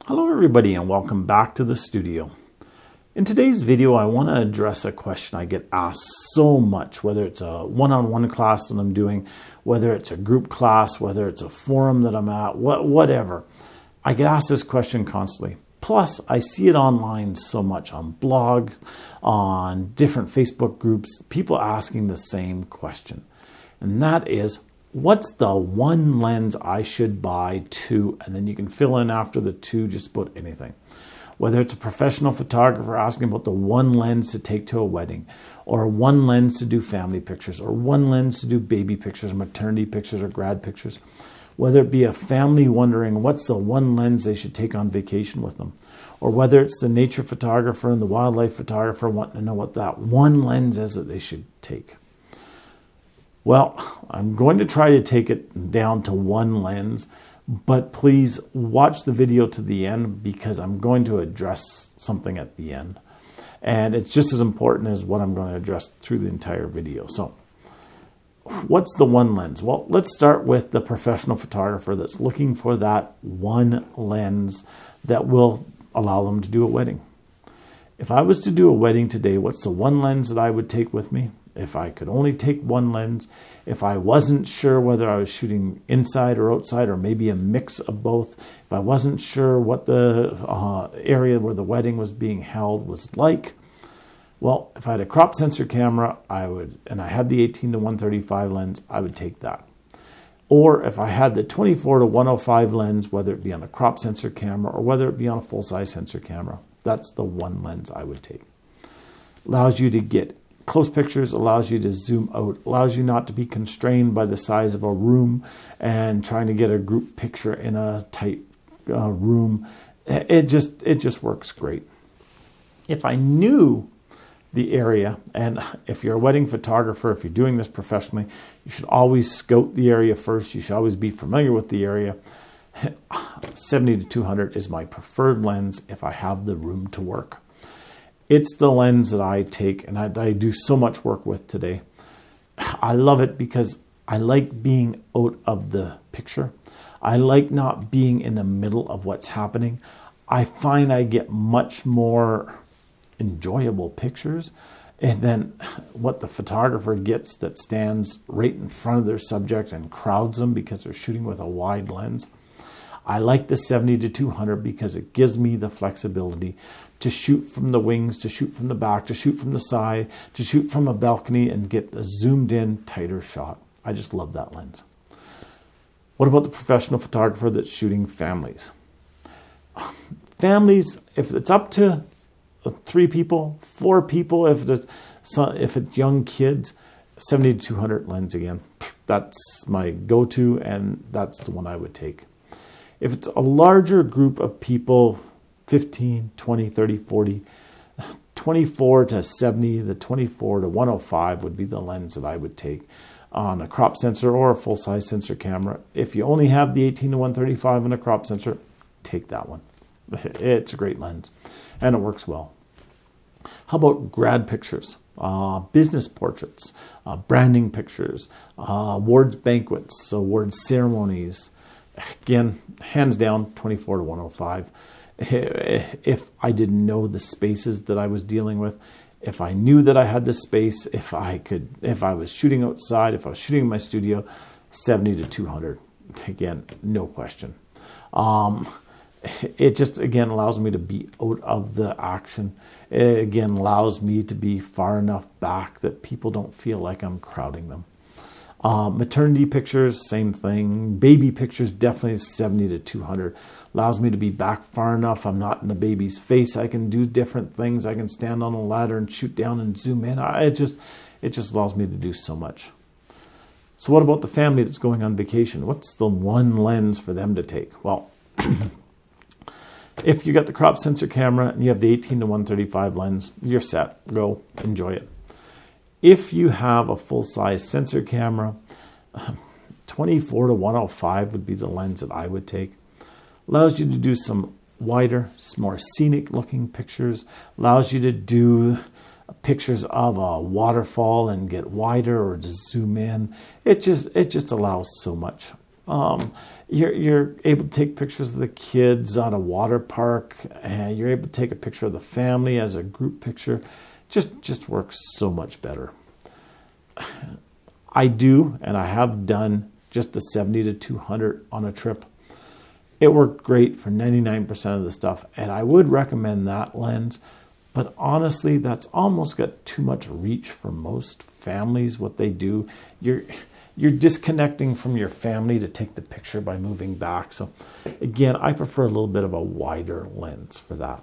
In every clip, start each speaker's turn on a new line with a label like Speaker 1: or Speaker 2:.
Speaker 1: Hello everybody and welcome back to the studio. In today's video I want to address a question I get asked so much, whether it's a one-on-one class that I'm doing, whether it's a group class, whether it's a forum that I'm at, whatever. I get asked this question constantly. Plus I see it online so much on blog, on different Facebook groups, people asking the same question. And that is, what's the one lens I should buy to, and then you can fill in after the two, just about anything. Whether it's a professional photographer asking about the one lens to take to a wedding, or one lens to do family pictures, or one lens to do baby pictures, maternity pictures, or grad pictures. Whether it be a family wondering what's the one lens they should take on vacation with them, or whether it's the nature photographer and the wildlife photographer wanting to know what that one lens is that they should take. Well, I'm going to try to take it down to one lens, but please watch the video to the end because I'm going to address something at the end. And it's just as important as what I'm going to address through the entire video. So, what's the one lens? Well, let's start with the professional photographer that's looking for that one lens that will allow them to do a wedding. If I was to do a wedding today, what's the one lens that I would take with me? If I could only take one lens, if I wasn't sure whether I was shooting inside or outside or maybe a mix of both, if I wasn't sure what the area where the wedding was being held was like, well, if I had a crop sensor camera, and I had the 18-135 lens, I would take that. Or if I had the 24-105 lens, whether it be on a crop sensor camera or whether it be on a full-size sensor camera, that's the one lens I would take. Allows you to get close pictures, allows you to zoom out, allows you not to be constrained by the size of a room and trying to get a group picture in a tight room. It just works great. If I knew the area, and if you're a wedding photographer, if you're doing this professionally, you should always scout the area first. You should always be familiar with the area. 70-200 is my preferred lens if I have the room to work. It's the lens that I take and I do so much work with today. I love it because I like being out of the picture. I like not being in the middle of what's happening. I find I get much more enjoyable pictures and then what the photographer gets that stands right in front of their subjects and crowds them because they're shooting with a wide lens. I like the 70-200 because it gives me the flexibility to shoot from the wings, to shoot from the back, to shoot from the side, to shoot from a balcony and get a zoomed in, tighter shot. I just love that lens. What about the professional photographer that's shooting families? Families, if it's up to 3 people, 4 people, if it's young kids, 70-200 lens again. That's my go-to and that's the one I would take. If it's a larger group of people, 15, 20, 30, 40, 24-70, the 24-105 would be the lens that I would take on a crop sensor or a full-size sensor camera. If you only have the 18-135 on a crop sensor, take that one. It's a great lens and it works well. How about grad pictures, business portraits, branding pictures, awards banquets, awards ceremonies? Again, hands down, 24-105. If I didn't know the spaces that I was dealing with, if I knew that I had the space, if I was shooting outside, if I was shooting in my studio, 70-200. Again, no question. It just, again, allows me to be out of the action. It, again, allows me to be far enough back that people don't feel like I'm crowding them. Maternity pictures, same thing. Baby pictures, definitely 70-200. Allows me to be back far enough. I'm not in the baby's face. I can do different things. I can stand on a ladder and shoot down and zoom in. It just allows me to do so much. So what about the family that's going on vacation? What's the one lens for them to take? Well, if you got the crop sensor camera and you have the 18-135 lens, you're set. Go, enjoy it. If you have a full-size sensor camera, 24-105 would be the lens that I would take. Allows you to do some wider, more scenic-looking pictures. Allows you to do pictures of a waterfall and get wider or to zoom in. It just allows so much. You're able to take pictures of the kids on a water park, and you're able to take a picture of the family as a group picture. Just works so much better. I do, and I have done just the 70 to 200 on a trip. It worked great for 99% of the stuff, and I would recommend that lens. But honestly, that's almost got too much reach for most families. What they do, you're disconnecting from your family to take the picture by moving back. So again, I prefer a little bit of a wider lens for that.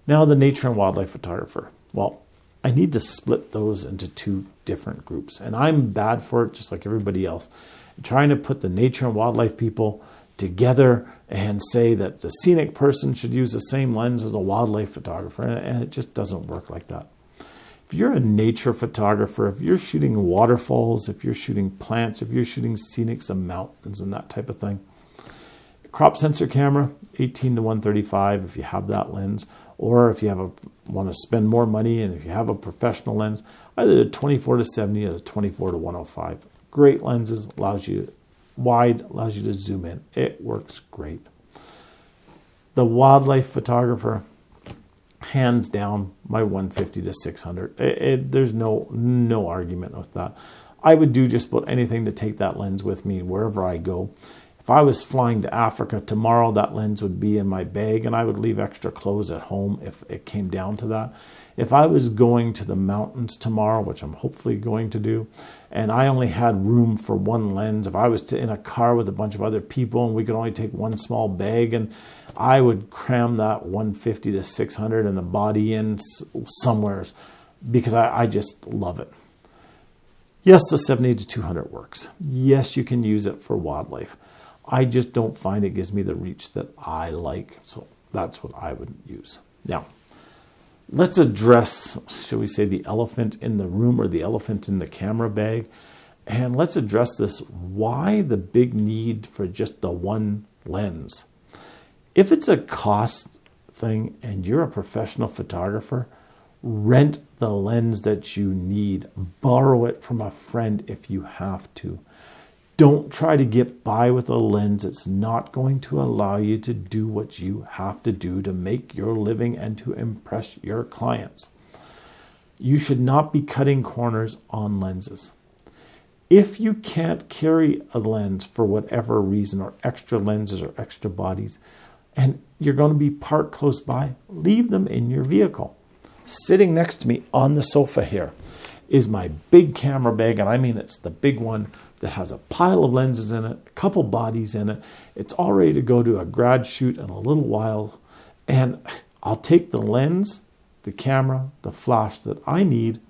Speaker 1: Now the nature and wildlife photographer. Well, I need to split those into two different groups, and I'm bad for it, just like everybody else. I'm trying to put the nature and wildlife people together and say that the scenic person should use the same lens as a wildlife photographer, and it just doesn't work like that. If you're a nature photographer, if you're shooting waterfalls, if you're shooting plants, if you're shooting scenics and mountains and that type of thing, crop sensor camera, 18 to 135 if you have that lens, or if you want to spend more money and if you have a professional lens, either the 24 to 70 or the 24 to 105. Great lenses, allows you to zoom in. It works great. The wildlife photographer, hands down, my 150 to 600. There's no argument with that. I would do just about anything to take that lens with me wherever I go. If I was flying to Africa tomorrow, that lens would be in my bag, and I would leave extra clothes at home if it came down to that. If I was going to the mountains tomorrow, which I'm hopefully going to do, and I only had room for one lens, if I was in a car with a bunch of other people and we could only take one small bag, and I would cram that 150 to 600 and the body in somewheres because I just love it. Yes, the 70 to 200 works. Yes, you can use it for wildlife. I just don't find it gives me the reach that I like. So that's what I would use. Now, let's address, shall we say, the elephant in the room or the elephant in the camera bag. And let's address this. Why the big need for just the one lens? If it's a cost thing and you're a professional photographer, rent the lens that you need. Borrow it from a friend if you have to. Don't try to get by with a lens that's not going to allow you to do what you have to do to make your living and to impress your clients. You should not be cutting corners on lenses. If you can't carry a lens for whatever reason, or extra lenses or extra bodies, and you're going to be parked close by, leave them in your vehicle. Sitting next to me on the sofa here is my big camera bag, and I mean it's the big one that has a pile of lenses in it, a couple bodies in it. It's all ready to go to a grad shoot in a little while. And I'll take the lens, the camera, the flash that I need.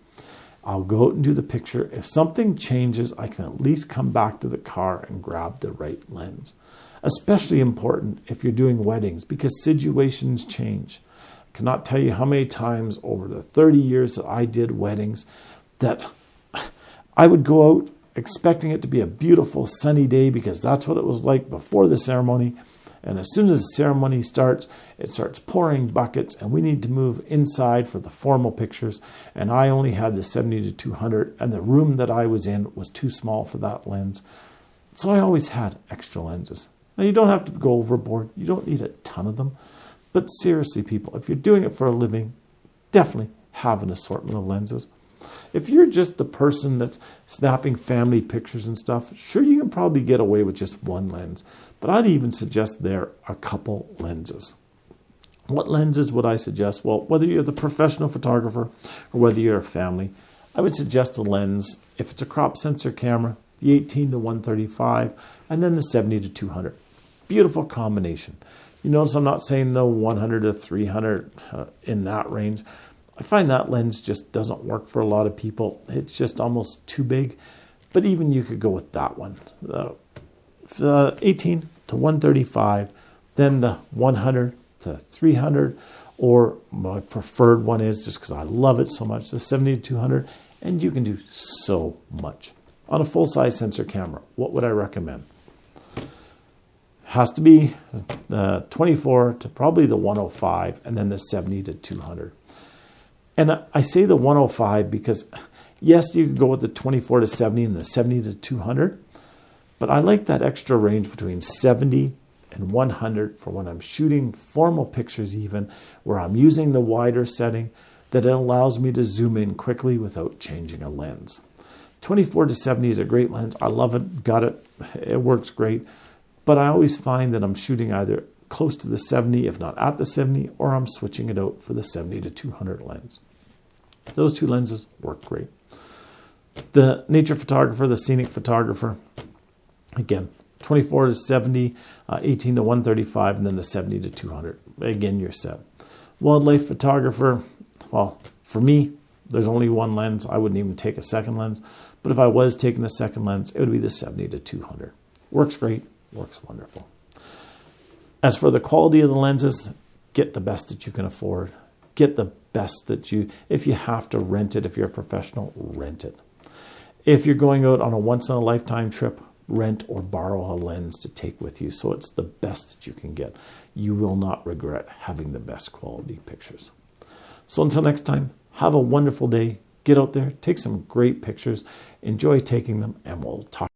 Speaker 1: I'll go out and do the picture. If something changes, I can at least come back to the car and grab the right lens. Especially important if you're doing weddings because situations change. I cannot tell you how many times over the 30 years that I did weddings that I would go out expecting it to be a beautiful sunny day because that's what it was like before the ceremony. And as soon as the ceremony starts, it starts pouring buckets and we need to move inside for the formal pictures. And I only had the 70 to 200 and the room that I was in was too small for that lens. So I always had extra lenses. Now you don't have to go overboard. You don't need a ton of them. But seriously, people, if you're doing it for a living, definitely have an assortment of lenses. If you're just the person that's snapping family pictures and stuff, sure, you can probably get away with just one lens. But I'd even suggest there a couple lenses. What lenses would I suggest? Well, whether you're the professional photographer or whether you're a family, I would suggest a lens. If it's a crop sensor camera, the 18 to 135, and then the 70 to 200. Beautiful combination. You notice I'm not saying no 100 to 300 in that range. I find that lens just doesn't work for a lot of people. It's just almost too big. But even you could go with that one. The 18 to 135, then the 100 to 300, or my preferred one is, just because I love it so much, the 70 to 200, and you can do so much. On a full-size sensor camera, what would I recommend? Has to be the 24 to probably the 105, and then the 70 to 200. And I say the 105 because, yes, you could go with the 24 to 70 and the 70 to 200, But I like that extra range between 70 and 100 for when I'm shooting formal pictures even, where I'm using the wider setting, that it allows me to zoom in quickly without changing a lens. 24 to 70 is a great lens. I love it, got it, it works great. But I always find that I'm shooting either close to the 70, if not at the 70, or I'm switching it out for the 70 to 200 lens. Those two lenses work great. The nature photographer, the scenic photographer, again, 24 to 70, 18 to 135, and then the 70 to 200. Again, you're set. Wildlife photographer, well, for me, there's only one lens. I wouldn't even take a second lens. But if I was taking a second lens, it would be the 70 to 200. Works great, works wonderful. As for the quality of the lenses, get the best that you can afford. Get the best that you, if you have to rent it, if you're a professional, rent it. If you're going out on a once-in-a-lifetime trip, rent or borrow a lens to take with you so it's the best that you can get. You will not regret having the best quality pictures. So until next time, have a wonderful day. Get out there, take some great pictures, enjoy taking them, and we'll talk.